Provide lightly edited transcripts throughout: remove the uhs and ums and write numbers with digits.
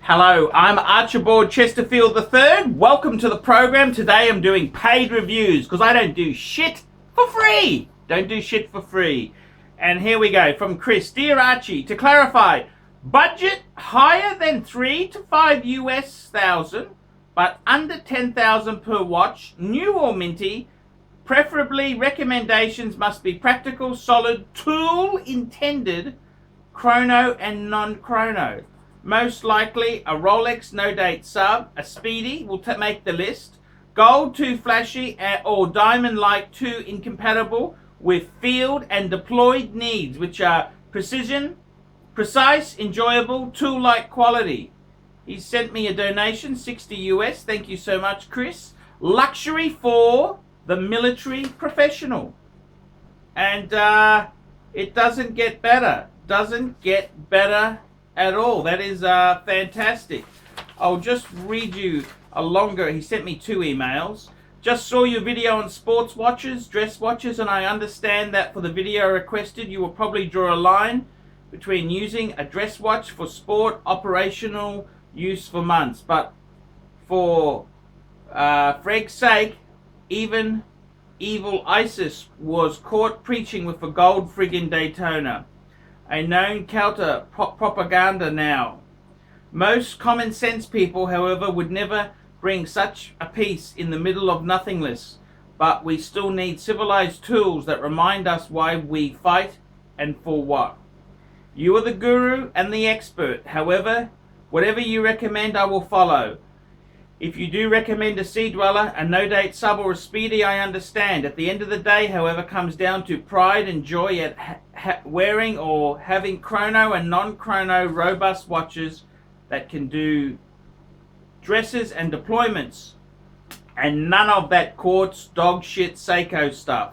Hello, I'm Archibald Chesterfield III. Welcome to the program. Today I'm doing paid reviews because I don't do shit for free. Don't do shit for free. And here we go from Chris. Dear Archie, to clarify, budget higher than 3 to 5 US thousand, but under 10,000 per watch, new or minty. Preferably recommendations must be practical, solid, tool intended, chrono and non-chrono. Most likely a Rolex no date sub, a Speedy will make the list. Gold too flashy or diamond like too incompatible with field and deployed needs, which are precision, precise, enjoyable, tool like quality. He sent me a donation, 60 US. Thank you so much, Chris. Luxury for the military professional. And it doesn't get better. Doesn't get better at all. That is fantastic. I'll just read you a longer. He sent me 2 emails. Just saw your video on sports watches, dress watches, and I understand that for the video requested, you will probably draw a line between using a dress watch for sport, operational use for months. But for Freg's sake, even evil ISIS was caught preaching with a gold friggin' Daytona. A known counter propaganda now. Most common sense people, however, would never bring such a piece in the middle of nothingness, but we still need civilized tools that remind us why we fight and for what. You are the guru and the expert. However, whatever you recommend, I will follow. If you do recommend a Sea Dweller, a no-date sub, or a Speedy, I understand. At the end of the day, however, comes down to pride and joy at wearing or having chrono and non-chrono robust watches that can do dresses and deployments, and none of that quartz dog shit Seiko stuff.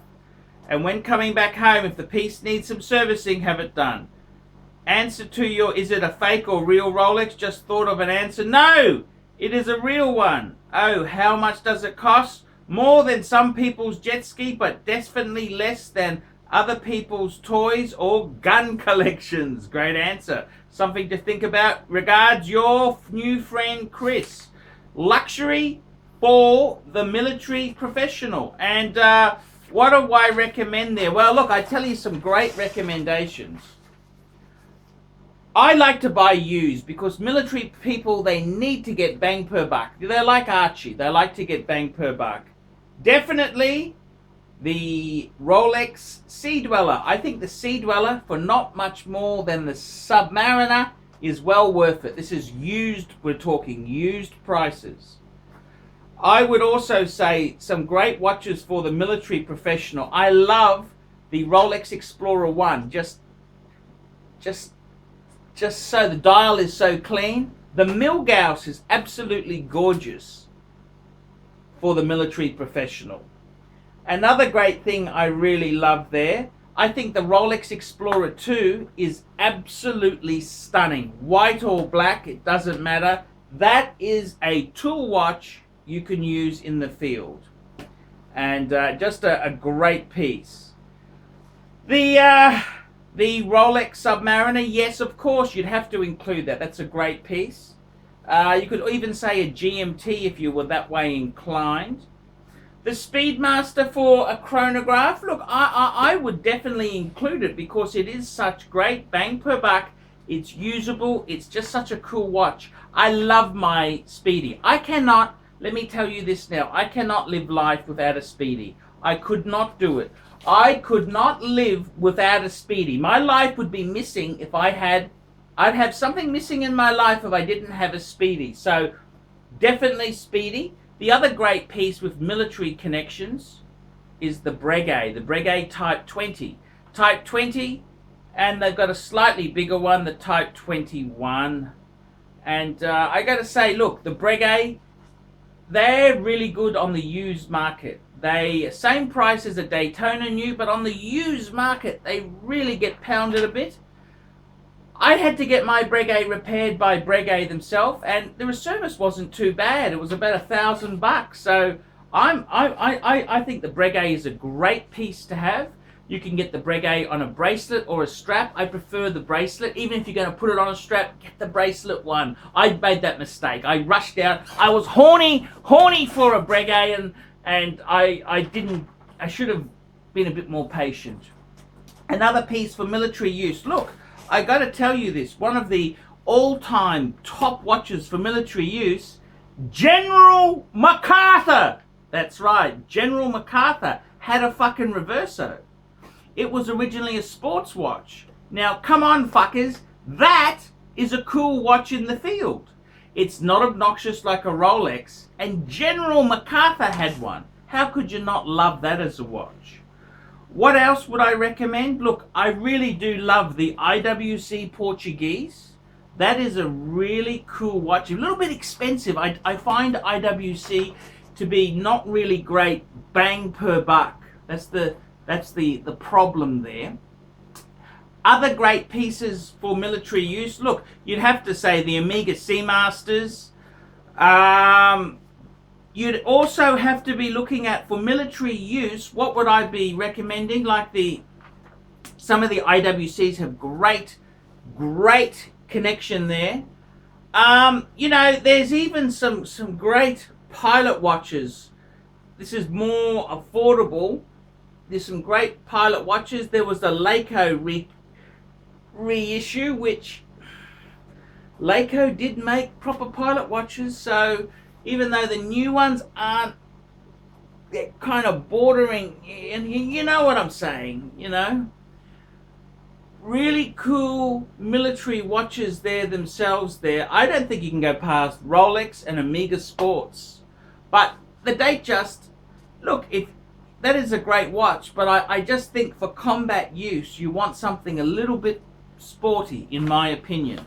And when coming back home, if the piece needs some servicing, have it done. Answer to your is it a fake or real Rolex? Just thought of an answer. No! It is a real one. Oh, how much does it cost? More than some people's jet ski, but definitely less than other people's toys or gun collections. Great answer. Something to think about. Regards, your new friend Chris. Luxury for the military professional. And what do I recommend there? Well, look, I tell you some great recommendations. I like to buy used because military people, they need to get bang per buck. They're like Archie. They like to get bang per buck. Definitely the Rolex Sea Dweller. I think the Sea Dweller, for not much more than the Submariner, is well worth it. This is used. We're talking used prices. I would also say some great watches for the military professional. I love the Rolex Explorer 1. Just so the dial is so clean. The Milgauss is absolutely gorgeous for the military professional. Another great thing I really love there, I think the Rolex Explorer 2 is absolutely stunning. White or black, it doesn't matter. That is a tool watch you can use in the field. And just a great piece. The Rolex Submariner, yes, of course, you'd have to include that. That's a great piece. You could even say a GMT if you were that way inclined. The Speedmaster for a chronograph, look, I would definitely include it because it is such great bang per buck. It's usable. It's just such a cool watch. I love my Speedy. I cannot, let me tell you this now, I cannot live life without a Speedy. I could not do it. I could not live without a Speedy. My life would be missing if I'd have something missing in my life if I didn't have a Speedy. So definitely Speedy. The other great piece with military connections is the Breguet Type 20. Type 20, and they've got a slightly bigger one, the Type 21. And I got to say, look, the Breguet, they're really good on the used market. They same price as a Daytona new, but on the used market, they really get pounded a bit. I had to get my Breguet repaired by Breguet themselves, and the service wasn't too bad. It was about $1,000. So I think the Breguet is a great piece to have. You can get the Breguet on a bracelet or a strap. I prefer the bracelet. Even if you're going to put it on a strap, get the bracelet one. I made that mistake. I rushed out. I was horny for a Breguet, and I should have been a bit more patient. Another piece for military use. Look, I got to tell you this. One of the all-time top watches for military use, General MacArthur. That's right, General MacArthur had a fucking Reverso. It was originally a sports watch. Now, come on, fuckers. That is a cool watch in the field. It's not obnoxious like a Rolex, and General MacArthur had one. How could you not love that as a watch? What else would I recommend? Look, I really do love the IWC Portuguese. That is a really cool watch. A little bit expensive. I find IWC to be not really great bang per buck. That's the problem there. Other great pieces for military use. Look, you'd have to say the Omega Seamasters. You'd also have to be looking at, for military use, what would I be recommending? Like some of the IWCs have great connection there. You know, there's even some great pilot watches. This is more affordable. There's some great pilot watches. There was the Leica reissue, which Leica did make proper pilot watches, so even though the new ones aren't, they're kind of bordering, and you know what I'm saying, you know. Really cool military watches there themselves there. I don't think you can go past Rolex and Omega Sports. But the Datejust, look, if that is a great watch, but I just think for combat use, you want something a little bit sporty, in my opinion.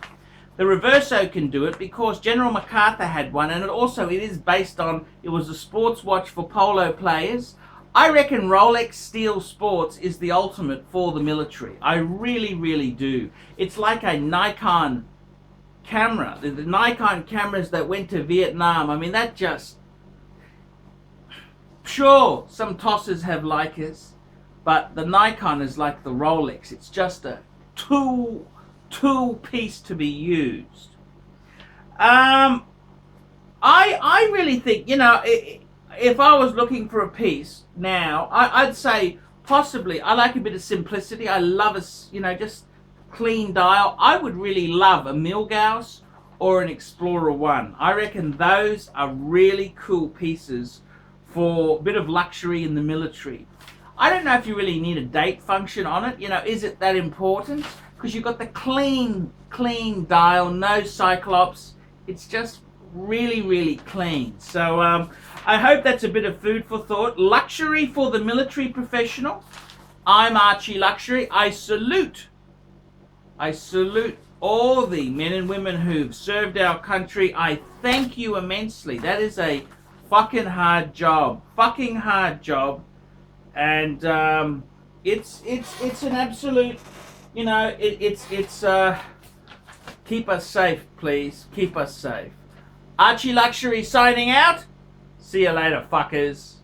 The Reverso can do it because General MacArthur had one, and it is based on, it was a sports watch for polo players. I reckon Rolex Steel Sports is the ultimate for the military. I really do. It's like a Nikon camera. The Nikon cameras that went to Vietnam, I mean, that just... Sure, some tossers have Leicas, but the Nikon is like the Rolex. It's just a tool piece to be used. I really think, you know, if I was looking for a piece now, I'd say possibly, I like a bit of simplicity. I love just clean dial. I would really love a Milgauss or an Explorer 1. I reckon those are really cool pieces for a bit of luxury in the military. I don't know if you really need a date function on it. You know, is it that important? Because you've got the clean dial, no Cyclops. It's just really clean. So I hope that's a bit of food for thought. Luxury for the military professional. I'm Archie Luxury. I salute all the men and women who've served our country. I thank you immensely. That is a fucking hard job. And it's an absolute, you know, it's keep us safe, please. Keep us safe. Archie Luxury signing out. See you later, fuckers.